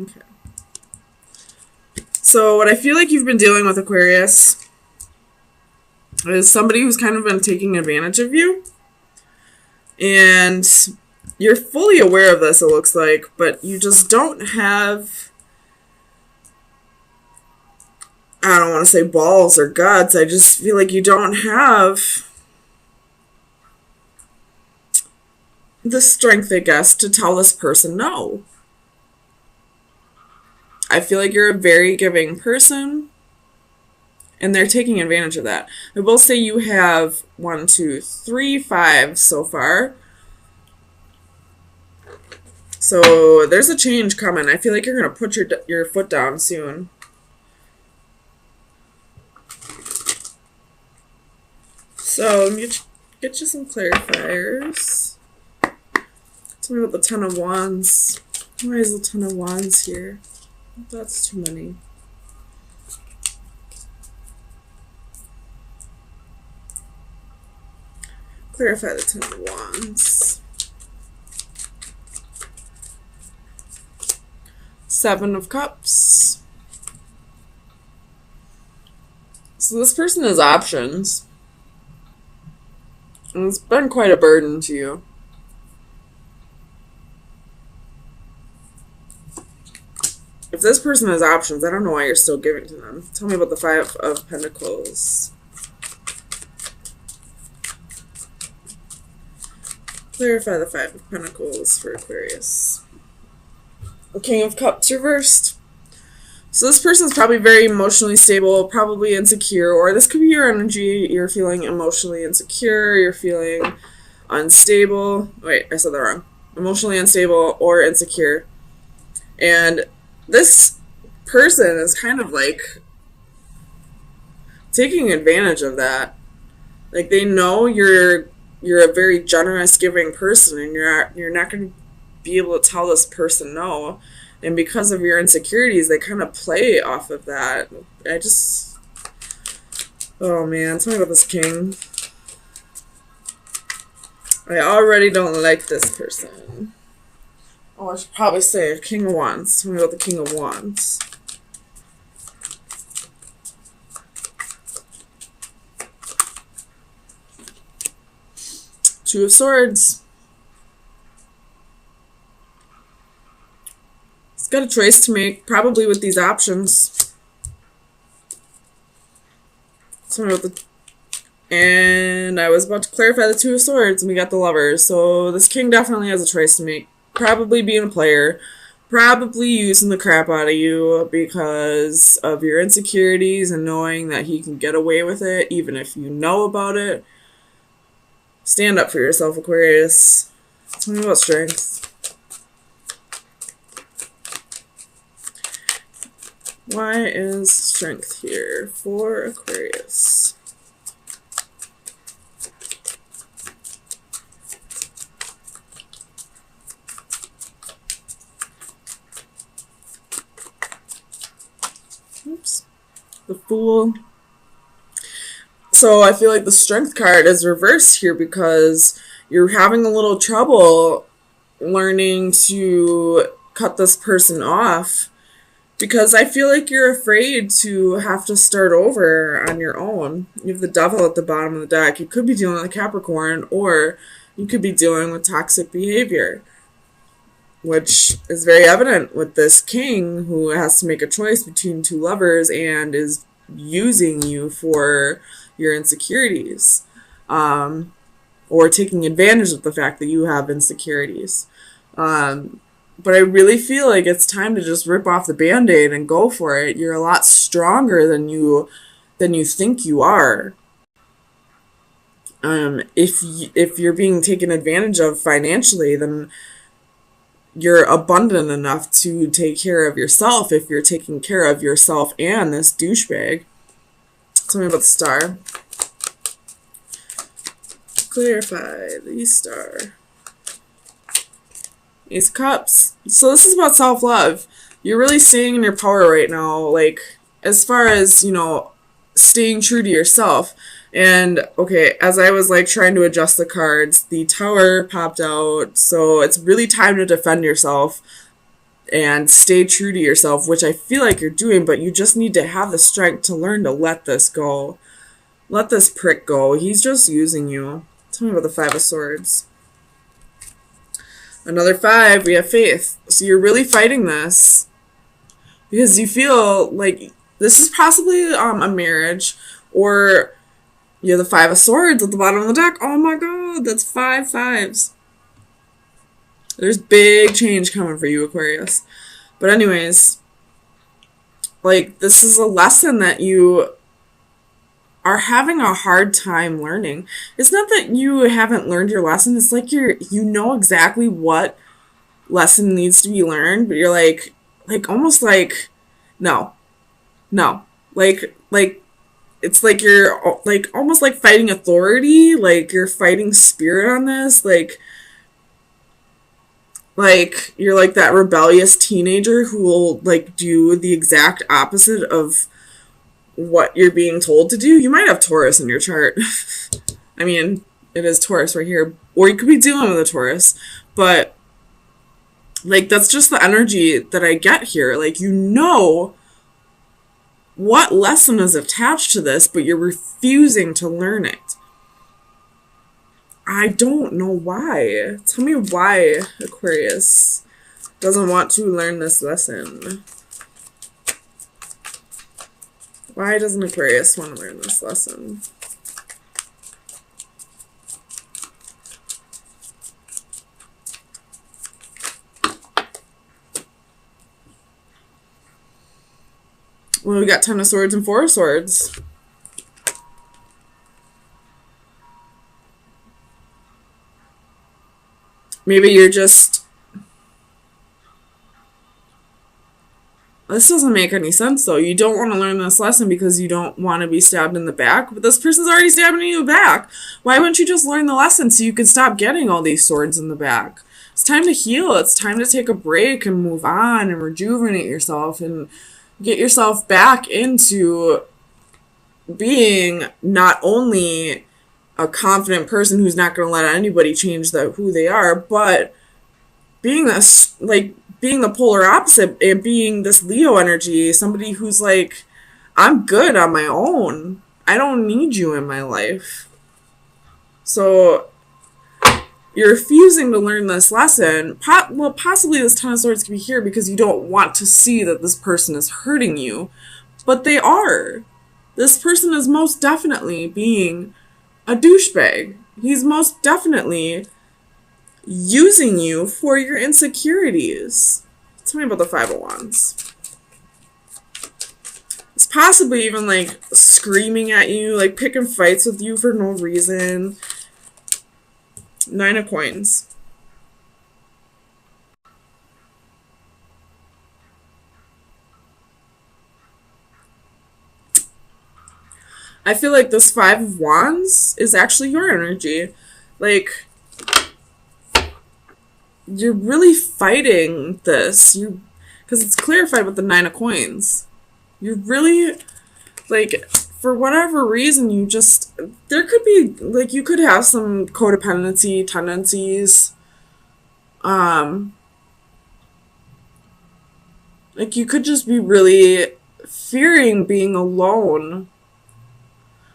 Okay. So what I feel like you've been dealing with, Aquarius, is somebody who's kind of been taking advantage of you. And you're fully aware of this, it looks like, but you just don't have, I don't want to say balls or guts. I just feel like you don't have the strength, I guess, to tell this person no. I feel like you're a very giving person, and they're taking advantage of that. I will say you have 1, 2, 3, 5 so far. So there's a change coming. I feel like you're going to put your foot down soon. So let me get you some clarifiers. Tell me about the Ten of Wands. Why is the Ten of Wands here? That's too many. Clarify the Ten of Wands. Seven of Cups. So this person has options. And it's been quite a burden to you. If this person has options, I don't know why you're still giving to them. Tell me about the Five of Pentacles. Clarify the Five of Pentacles for Aquarius. The King of Cups reversed. So this person's probably very emotionally stable, probably insecure, or this could be your energy. You're feeling emotionally insecure, you're feeling unstable. Wait, I said that wrong. Emotionally unstable or insecure. And this person is kind of like taking advantage of that. Like they know you're a very generous, giving person, and you're not going to be able to tell this person no. And because of your insecurities, they kind of play off of that. Oh man, tell me about this king. I already don't like this person. Oh, I should probably say King of Wands. Tell me about the King of Wands. Two of Swords. He's got a choice to make, probably with these options. Tell me about the... And I was about to clarify the Two of Swords, and we got the Lovers. So this king definitely has a choice to make. Probably being a player, probably using the crap out of you because of your insecurities and knowing that he can get away with it even if you know about it. Stand up for yourself, Aquarius. Tell me about strength. Why is strength here for Aquarius? Oops. The Fool. So I feel like the Strength card is reversed here because you're having a little trouble learning to cut this person off because I feel like you're afraid to have to start over on your own. You have the Devil at the bottom of the deck. You could be dealing with a Capricorn, or you could be dealing with toxic behavior, which is very evident with this king who has to make a choice between two lovers and is using you for your insecurities, or taking advantage of the fact that you have insecurities. But I really feel like it's time to just rip off the Band-Aid and go for it. You're a lot stronger than you think you are. If you're being taken advantage of financially, then you're abundant enough to take care of yourself if you're taking care of yourself and this douchebag. Tell me about the Star. Clarify the Star. Ace of Cups. So this is about self-love. You're really staying in your power right now, like, as far as, you know, staying true to yourself. And, okay, as I was, like, trying to adjust the cards, the Tower popped out, so it's really time to defend yourself. and stay true to yourself, which I feel like you're doing, but you just need to have the strength to learn to let this go. Let this prick go. He's just using you. Tell me about the Five of Swords. Another 5, we have faith. So you're really fighting this because you feel like this is possibly a marriage, or you have the 5 of Swords at the bottom of the deck. Oh my god, that's 5 fives. There's big change coming for you, Aquarius. But anyways, like, this is a lesson that you are having a hard time learning. It's not that you haven't learned your lesson. It's like you know exactly what lesson needs to be learned, but you're like almost like, no. Like, it's like you're like almost like fighting authority. Like you're fighting spirit on this. Like you're like that rebellious teenager who will like do the exact opposite of what you're being told to do. You might have Taurus in your chart. I mean, it is Taurus right here. Or you could be dealing with a Taurus. But, like, that's just the energy that I get here. Like, you know what lesson is attached to this, but you're refusing to learn it. I don't know why. Tell me why Aquarius doesn't want to learn this lesson. Why doesn't Aquarius want to learn this lesson? Well, we got 10 of Swords and 4 of Swords. Maybe you're just... This doesn't make any sense, though. You don't want to learn this lesson because you don't want to be stabbed in the back, but this person's already stabbing you in the back. Why wouldn't you just learn the lesson so you can stop getting all these swords in the back? It's time to heal. It's time to take a break and move on and rejuvenate yourself and get yourself back into being not only a confident person who's not going to let anybody change who they are, but being this, like, being the polar opposite and being this Leo energy, somebody who's like, I'm good on my own. I don't need you in my life. So you're refusing to learn this lesson. Well, possibly this 10 of Swords could be here because you don't want to see that this person is hurting you. But they are. This person is most definitely being a douchebag. He's most definitely using you for your insecurities. Tell me about the 5 of Wands. It's possibly even like screaming at you, like picking fights with you for no reason. 9 of Coins. I feel like this 5 of Wands is actually your energy. Like, you're really fighting this. Because it's clarified with the 9 of Coins. You're really, like, for whatever reason, you just, there could be, like, you could have some codependency tendencies. Like, you could just be really fearing being alone.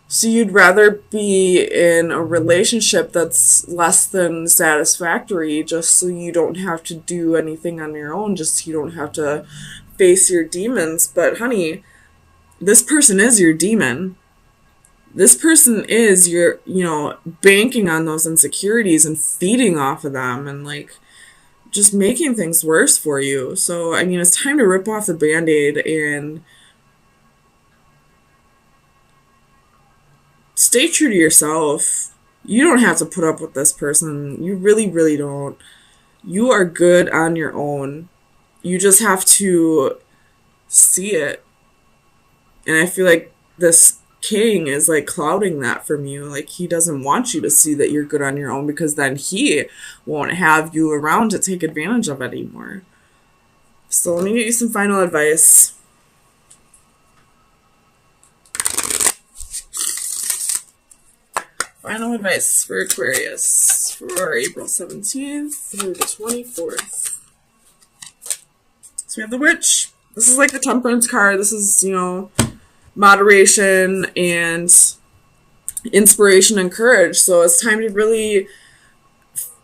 So you'd rather be in a relationship that's less than satisfactory just so you don't have to do anything on your own, just so you don't have to face your demons. But honey, this person is your demon. This person is your, banking on those insecurities and feeding off of them and like just making things worse for you. So, I mean, it's time to rip off the Band-Aid and stay true to yourself. You don't have to put up with this person. You really, really don't. You are good on your own. You just have to see it. And I feel like this king is like clouding that from you. Like he doesn't want you to see that you're good on your own because then he won't have you around to take advantage of it anymore. So let me get you some final advice. Final advice for Aquarius for April 17th through the 24th. So we have the Witch. This is like the Temperance card. This is, you know, moderation and inspiration and courage. So it's time to really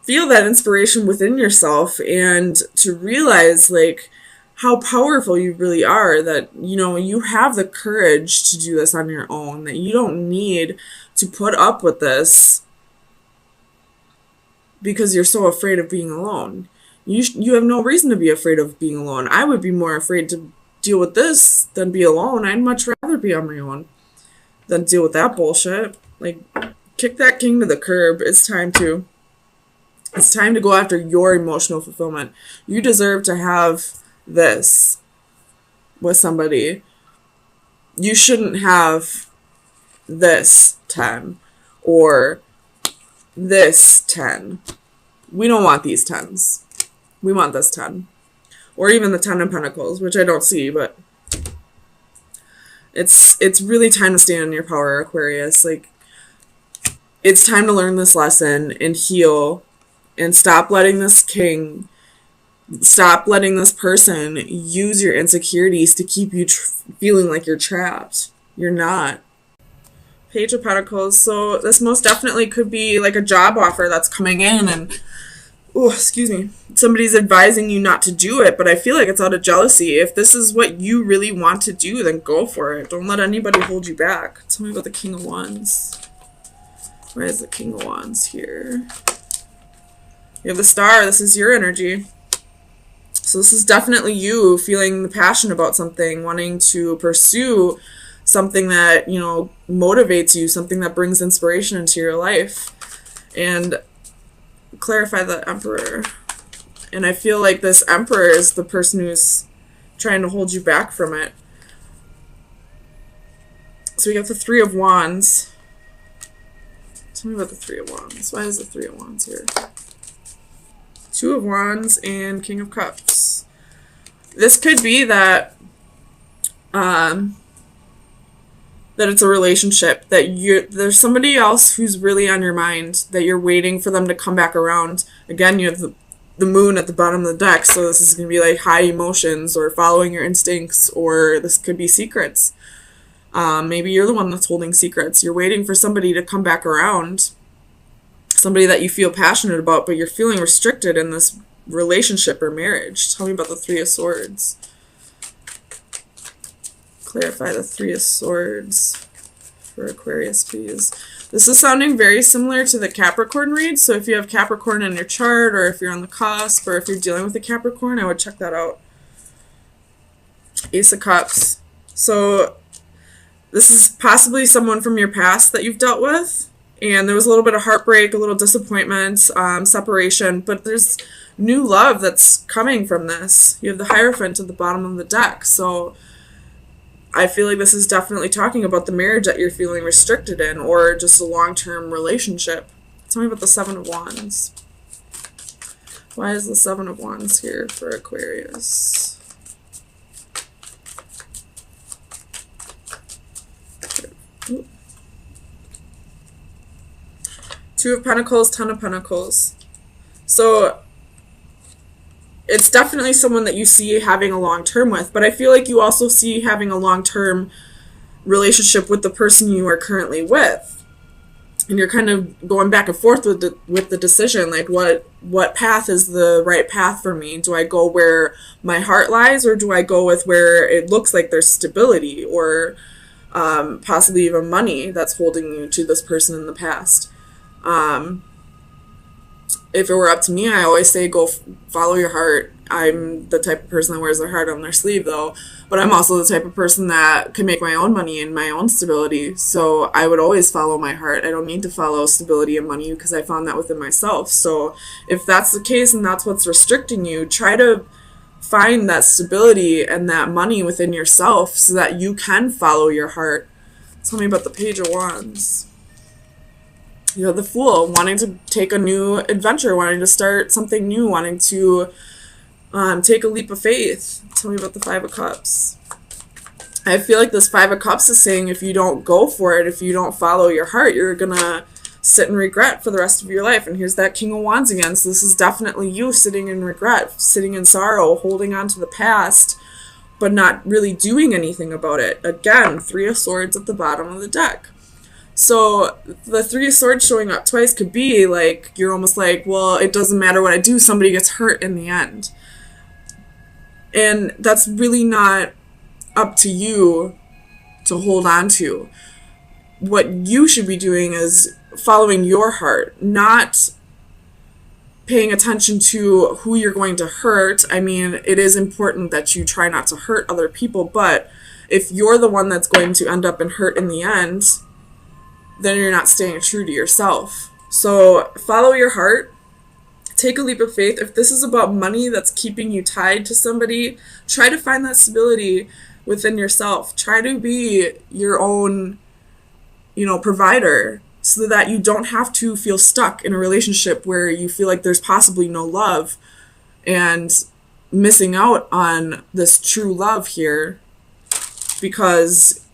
feel that inspiration within yourself and to realize, like, how powerful you really are, that, you know, you have the courage to do this on your own, that you don't need to put up with this because you're so afraid of being alone. You have no reason to be afraid of being alone. I would be more afraid to deal with this than be alone. I'd much rather be on my own than deal with that bullshit. Like, kick that king to the curb. It's time to go after your emotional fulfillment. You deserve to have this with somebody. You shouldn't have this 10 or this 10. We don't want these 10s. We want this 10. Or even the 10 of Pentacles, which I don't see, but it's really time to stand in your power, Aquarius. Like, it's time to learn this lesson and heal and stop letting this king, stop letting this person use your insecurities to keep you feeling like you're trapped. You're not. Page of Pentacles. So this most definitely could be like a job offer that's coming in and, oh, excuse me, somebody's advising you not to do it, but I feel like it's out of jealousy. If this is what you really want to do, then go for it. Don't let anybody hold you back. Tell me about the King of Wands. Where is the King of Wands here? You have the Star. This is your energy. So this is definitely you feeling the passion about something, wanting to pursue something that, you know, motivates you, something that brings inspiration into your life. And clarify the Emperor. And I feel like this Emperor is the person who's trying to hold you back from it. So we got the Three of Wands. Tell me about the Three of Wands. Why is the Three of Wands here? Two of Wands and King of Cups. This could be that that it's a relationship, that there's somebody else who's really on your mind, that you're waiting for them to come back around. Again, you have the moon at the bottom of the deck, so this is going to be like high emotions or following your instincts, or this could be secrets. Maybe you're the one that's holding secrets. You're waiting for somebody to come back around, somebody that you feel passionate about, but you're feeling restricted in this relationship or marriage. Tell me about the Three of Swords. Clarify the Three of Swords for Aquarius, please. This is sounding very similar to the Capricorn read, so if you have Capricorn in your chart, or if you're on the cusp, or if you're dealing with a Capricorn, I would check that out. Ace of Cups. So this is possibly someone from your past that you've dealt with, and there was a little bit of heartbreak, a little disappointment, separation, but there's new love that's coming from this. You have the Hierophant at the bottom of the deck, so I feel like this is definitely talking about the marriage that you're feeling restricted in, or just a long-term relationship. Tell me about the Seven of Wands. Why is the Seven of Wands here for Aquarius? Ooh. Two of Pentacles, Ten of Pentacles. So it's definitely someone that you see having a long-term with, but I feel like you also see having a long-term relationship with the person you are currently with. And you're kind of going back and forth with the decision, like what path is the right path for me? Do I go where my heart lies, or do I go with where it looks like there's stability, or possibly even money that's holding you to this person in the past? If it were up to me, I always say go follow your heart. I'm the type of person that wears their heart on their sleeve, though. But I'm also the type of person that can make my own money and my own stability. So I would always follow my heart. I don't need to follow stability and money because I found that within myself. So if that's the case and that's what's restricting you, try to find that stability and that money within yourself so that you can follow your heart. Tell me about the Page of Wands. You have the Fool, wanting to take a new adventure, wanting to start something new, wanting to take a leap of faith. Tell me about the Five of Cups. I feel like this Five of Cups is saying if you don't go for it, if you don't follow your heart, you're going to sit in regret for the rest of your life. And here's that King of Wands again. So this is definitely you sitting in regret, sitting in sorrow, holding on to the past, but not really doing anything about it. Again, Three of Swords at the bottom of the deck. So the Three of Swords showing up twice could be like, you're almost like, well, it doesn't matter what I do, somebody gets hurt in the end. And that's really not up to you to hold on to. What you should be doing is following your heart, not paying attention to who you're going to hurt. I mean, it is important that you try not to hurt other people, but if you're the one that's going to end up in hurt in the end, then you're not staying true to yourself. So follow your heart. Take a leap of faith. If this is about money that's keeping you tied to somebody, try to find that stability within yourself. Try to be your own, provider, so that you don't have to feel stuck in a relationship where you feel like there's possibly no love and missing out on this true love here because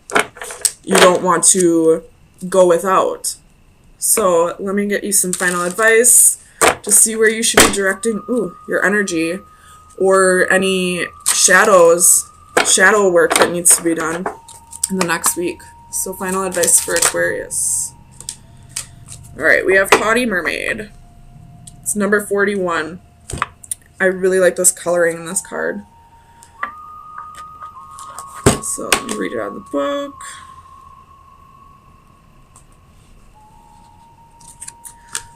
you don't want to go without. So let me get you some final advice to see where you should be directing your energy, or any shadow work that needs to be done in the next week. So final advice for Aquarius. All right, we have Haughty Mermaid. It's number 41. I really like this coloring in this card. So let me read it out of the book.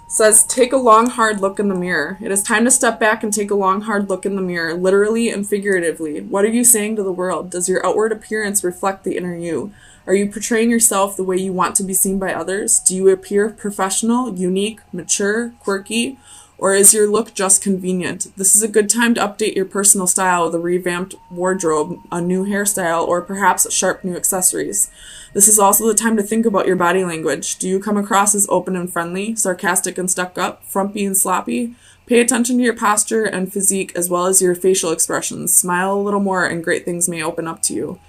It says, take a long, hard look in the mirror. It is time to step back and take a long, hard look in the mirror, literally and figuratively. What are you saying to the world? Does your outward appearance reflect the inner you? Are you portraying yourself the way you want to be seen by others? Do you appear professional, unique, mature, quirky? Or is your look just convenient? This is a good time to update your personal style with a revamped wardrobe, a new hairstyle, or perhaps sharp new accessories. This is also the time to think about your body language. Do you come across as open and friendly, sarcastic and stuck up, frumpy and sloppy? Pay attention to your posture and physique as well as your facial expressions. Smile a little more and great things may open up to you.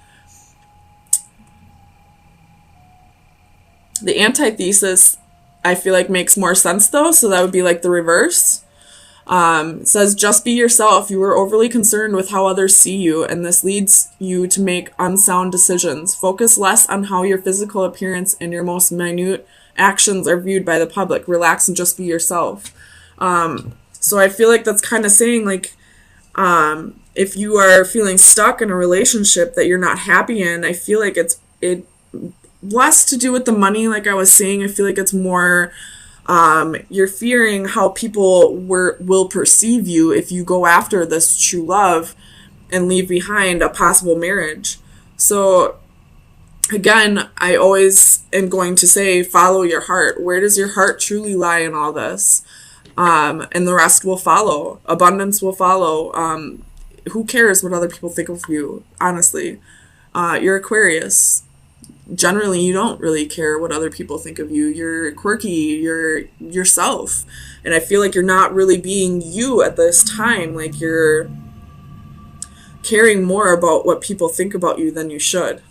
The antithesis, I feel like, makes more sense though, so that would be like the reverse. It says, just be yourself. You are overly concerned with how others see you, and this leads you to make unsound decisions. Focus less on how your physical appearance and your most minute actions are viewed by the public. Relax and just be yourself. So I feel like that's kind of saying, like, if you are feeling stuck in a relationship that you're not happy in, I feel like it less to do with the money, like I was saying. I feel like it's more you're fearing how people will perceive you if you go after this true love and leave behind a possible marriage. So again, I always am going to say, follow your heart. Where does your heart truly lie in all this? And the rest will follow. Abundance will follow. Who cares what other people think of you, honestly? You're Aquarius. Generally, you don't really care what other people think of you. You're quirky, you're yourself. And I feel like you're not really being you at this time. Like, you're caring more about what people think about you than you should.